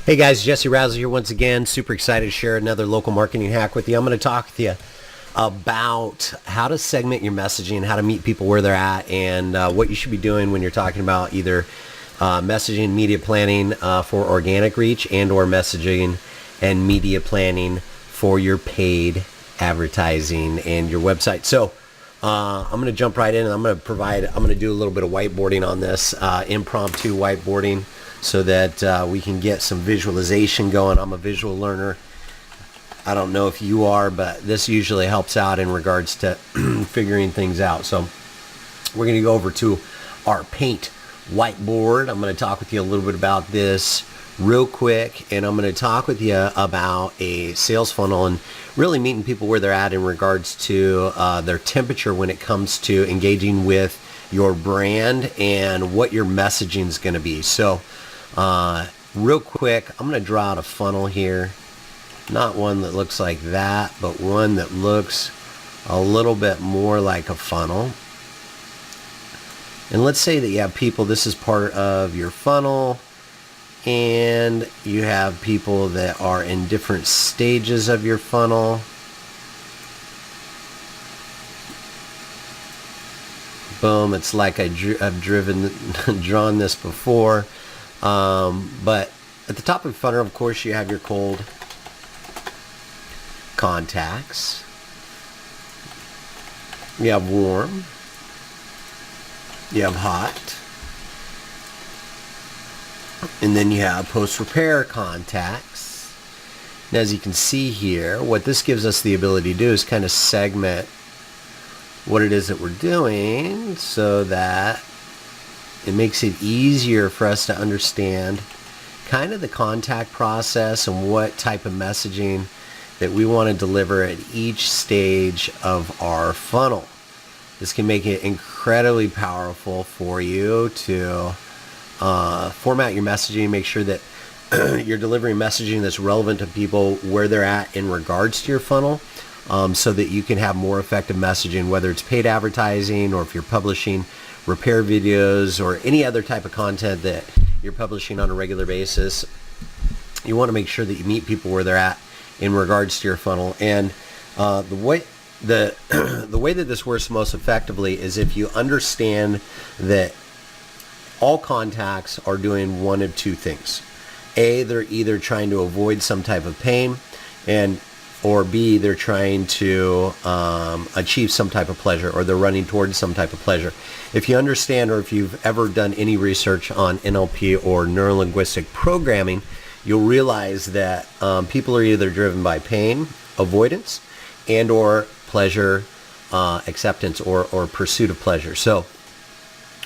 Hey guys, Jesse Razzle here once again. Super excited to share another local marketing hack with you. I'm going to talk with you about how to segment your messaging, how to meet people where they're at, and what you should be doing when you're talking about either messaging, media planning for organic reach, and or messaging and media planning for your paid advertising and your website. So I'm going to jump right in, and I'm going to do a little bit of whiteboarding on this, impromptu whiteboarding, so that we can get some visualization going. I'm a visual learner. I don't know if you are, but this usually helps out in regards to figuring things out. So we're going to go over to our Paint whiteboard. I'm going to talk with you a little bit about this real quick, and I'm going to talk with you about a sales funnel and really meeting people where they're at in regards to their temperature when it comes to engaging with your brand and what your messaging is going to be. So real quick, I'm going to draw out a funnel here. Not one that looks like that, but one that looks a little bit more like a funnel. And let's say that you have people, this is part of your funnel, and you have people that are in different stages of your funnel. Boom, it's like I've drawn this before. But at the top of the funnel, of course, you have your cold contacts. You have warm. You have hot. And then you have post-repair contacts. And as you can see here, what this gives us the ability to do is kind of segment what it is that we're doing so that it makes it easier for us to understand kind of the contact process and what type of messaging that we want to deliver at each stage of our funnel. This can make it incredibly powerful for you to format your messaging, make sure that you're delivering messaging that's relevant to people where they're at in regards to your funnel, so that you can have more effective messaging, whether it's paid advertising or if you're publishing repair videos or any other type of content that you're publishing on a regular basis. You want to make sure that you meet people where they're at in regards to your funnel. And the way that this works most effectively is if you understand that all contacts are doing one of two things. A, they're either trying to avoid some type of pain, or B, they're trying to achieve some type of pleasure, or they're running towards some type of pleasure. If you understand, or if you've ever done any research on NLP or neuro-linguistic programming, you'll realize that people are either driven by pain, avoidance, and or pleasure, acceptance, or pursuit of pleasure. So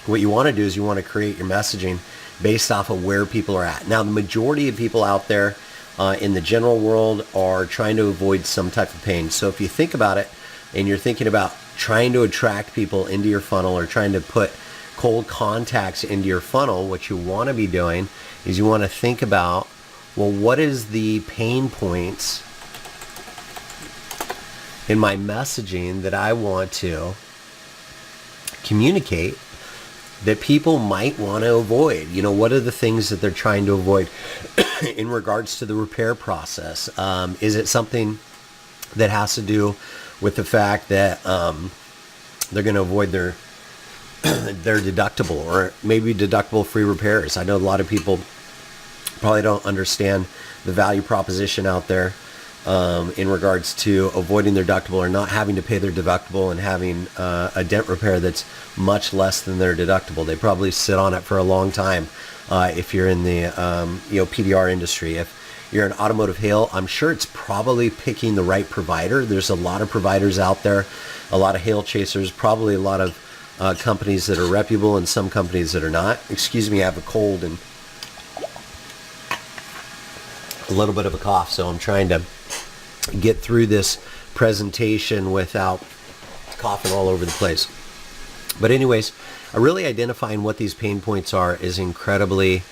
what you want to do is you want to create your messaging based off of where people are at. Now, the majority of people out there in the general world are trying to avoid some type of pain. So if you think about it and you're thinking about trying to attract people into your funnel or trying to put cold contacts into your funnel, what you want to be doing is you want to think about, well, what is the pain points in my messaging that I want to communicate that people might want to avoid? You know, what are the things that they're trying to avoid in regards to the repair process? Is it something that has to do with the fact that they're going to avoid their deductible, or maybe deductible free repairs? I know a lot of people probably don't understand the value proposition out there in regards to avoiding their deductible or not having to pay their deductible and having a dent repair that's much less than their deductible. They probably sit on it for a long time. If you're in the PDR industry, if you're an Automotive Hail, I'm sure it's probably picking the right provider. There's a lot of providers out there, a lot of hail chasers, probably a lot of companies that are reputable and some companies that are not. Excuse me, I have a cold and a little bit of a cough, so I'm trying to get through this presentation without coughing all over the place. But anyways, really identifying what these pain points are is incredibly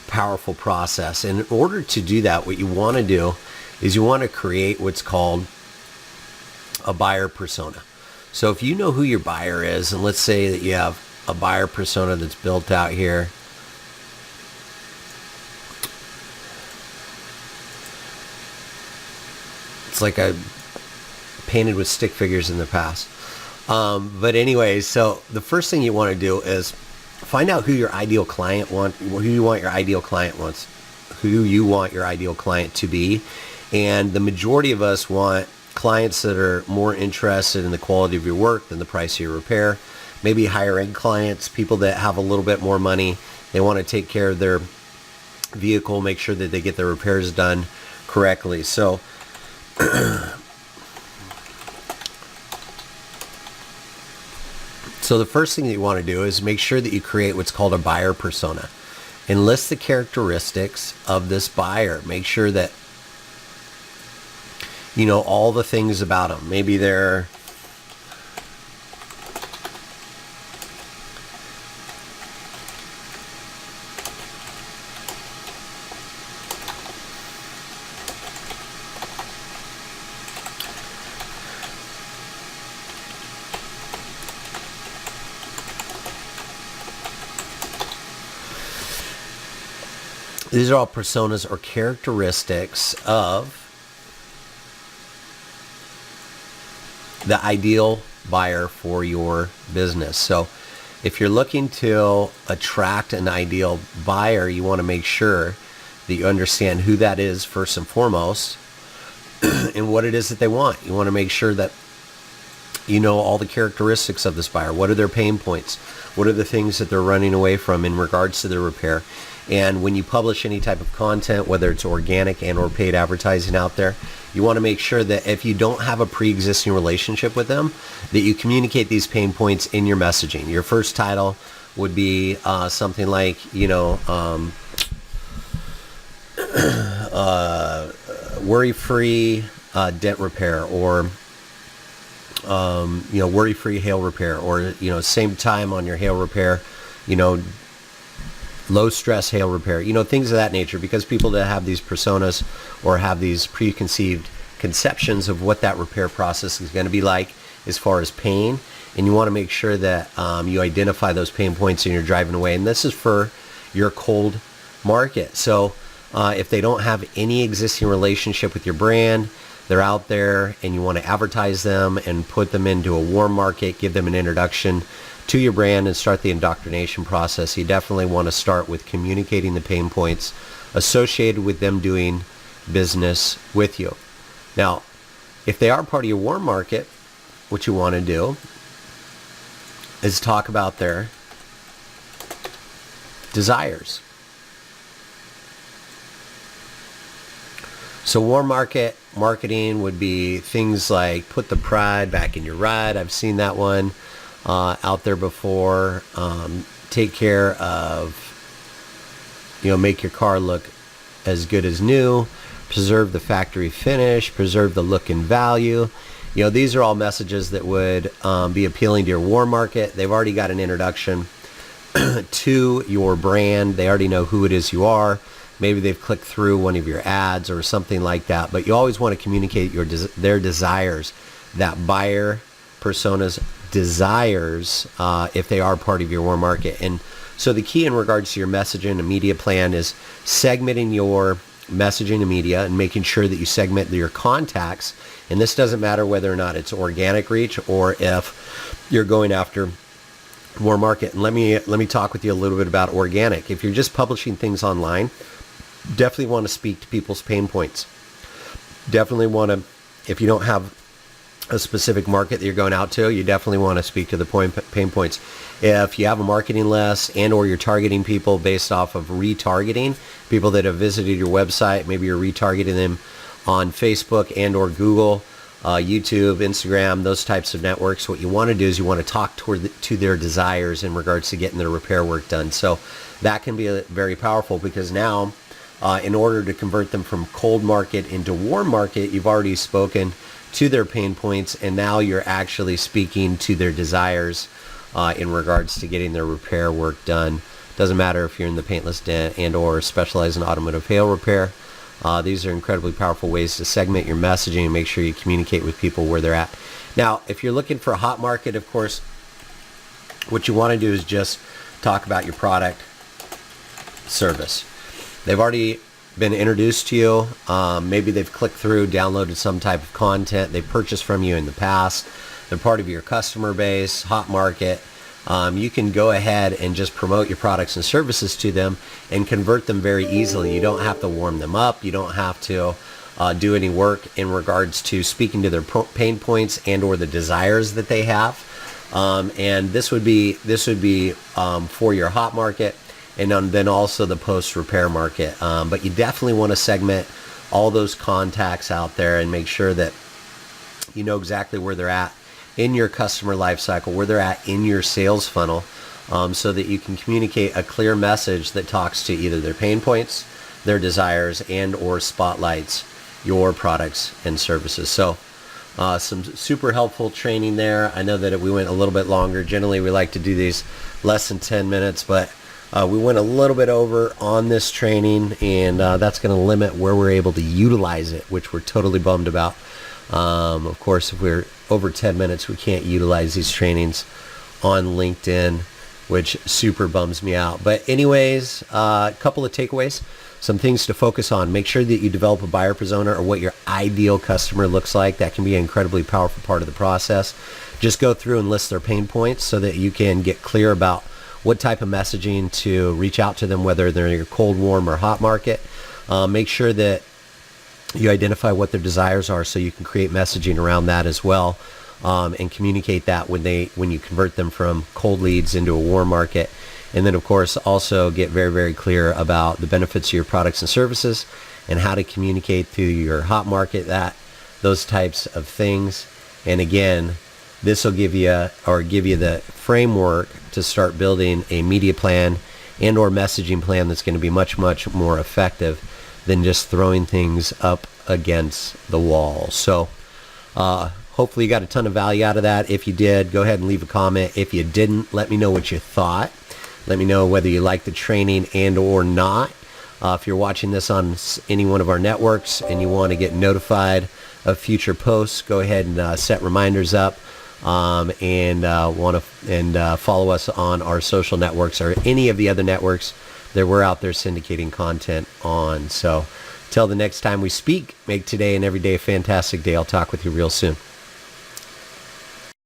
powerful process. And in order to do that, what you want to do is you want to create what's called a buyer persona. So if you know who your buyer is, and let's say that you have a buyer persona that's built out here, like I painted with stick figures in the past. But anyway, so the first thing you want to do is find out who your ideal client who you want your ideal client to be. And the majority of us want clients that are more interested in the quality of your work than the price of your repair. Maybe higher end clients, people that have a little bit more money. They want to take care of their vehicle, make sure that they get their repairs done correctly. So the first thing that you want to do is make sure that you create what's called a buyer persona. And list the characteristics of this buyer. Make sure that you know all the things about them. Maybe they're these are all personas or characteristics of the ideal buyer for your business. So if you're looking to attract an ideal buyer, you want to make sure that you understand who that is first and foremost and what it is that they want. You want to make sure that you know all the characteristics of this buyer. What are their pain points? What are the things that they're running away from in regards to their repair? And when you publish any type of content, whether it's organic and or paid advertising out there, you want to make sure that if you don't have a pre-existing relationship with them, that you communicate these pain points in your messaging. Your first title would be something like, worry-free dent repair, or worry-free hail repair, or same time on your hail repair, low stress hail repair, things of that nature, because people that have these personas or have these preconceived conceptions of what that repair process is going to be like as far as pain, and you want to make sure that you identify those pain points and you're driving away. And this is for your cold market. So if they don't have any existing relationship with your brand, they're out there and you want to advertise them and put them into a warm market, give them an introduction to your brand and start the indoctrination process, you definitely want to start with communicating the pain points associated with them doing business with you. Now, if they are part of your warm market, what you want to do is talk about their desires. So warm market marketing would be things like put the pride back in your ride. I've seen that one out there before. Take care of, make your car look as good as new. Preserve the factory finish. Preserve the look and value. These are all messages that would be appealing to your warm market. They've already got an introduction to your brand. They already know who it is you are. Maybe they've clicked through one of your ads or something like that. But you always want to communicate their desires, that buyer persona's desires, if they are part of your warm market. And so the key in regards to your messaging and media plan is segmenting your messaging and media and making sure that you segment your contacts. And this doesn't matter whether or not it's organic reach or if you're going after warm market. And let me talk with you a little bit about organic. If you're just publishing things online, definitely want to speak to people's pain points. Definitely want to, if you don't have a specific market that you're going out to, you definitely want to speak to the pain points. If you have a marketing list and or you're targeting people based off of retargeting, people that have visited your website, maybe you're retargeting them on Facebook and or Google, YouTube, Instagram, those types of networks, what you want to do is you want to talk to their desires in regards to getting their repair work done. So that can be very powerful, because now in order to convert them from cold market into warm market, you've already spoken to their pain points, and now you're actually speaking to their desires in regards to getting their repair work done. Doesn't matter if you're in the Paintless Dent and or specialize in Automotive Hail repair. These are incredibly powerful ways to segment your messaging and make sure you communicate with people where they're at. Now, if you're looking for a hot market, of course, what you want to do is just talk about your product, service. They've already been introduced to you. Maybe they've clicked through, downloaded some type of content, they purchased from you in the past. They're part of your customer base, hot market. You can go ahead and just promote your products and services to them and convert them very easily. You don't have to warm them up. You don't have to do any work in regards to speaking to their pain points and or the desires that they have. And this would be for your hot market, and then also the post-repair market. But you definitely want to segment all those contacts out there and make sure that you know exactly where they're at in your customer life cycle, where they're at in your sales funnel, so that you can communicate a clear message that talks to either their pain points, their desires, and or spotlights your products and services. So some super helpful training there. I know that we went a little bit longer. Generally, we like to do these less than 10 minutes, but we went a little bit over on this training, and that's going to limit where we're able to utilize it, which we're totally bummed about. Of course, if we're over 10 minutes, we can't utilize these trainings on LinkedIn, which super bums me out. But anyways, a couple of takeaways, some things to focus on. Make sure that you develop a buyer persona, or what your ideal customer looks like. That can be an incredibly powerful part of the process. Just go through and list their pain points so that you can get clear about what type of messaging to reach out to them, whether they're in your cold, warm, or hot market. Make sure that you identify what their desires are so you can create messaging around that as well, and communicate that when you convert them from cold leads into a warm market. And then, of course, also get very, very clear about the benefits of your products and services and how to communicate to your hot market those types of things. And again, this will give you the framework to start building a media plan and or messaging plan that's going to be much, much more effective than just throwing things up against the wall. So hopefully you got a ton of value out of that. If you did, go ahead and leave a comment. If you didn't, let me know what you thought. Let me know whether you like the training and or not. If you're watching this on any one of our networks and you want to get notified of future posts, go ahead and set reminders up, and follow us on our social networks or any of the other networks that we're out there syndicating content on. So till the next time we speak, make today and every day a fantastic day. I'll talk with you real soon.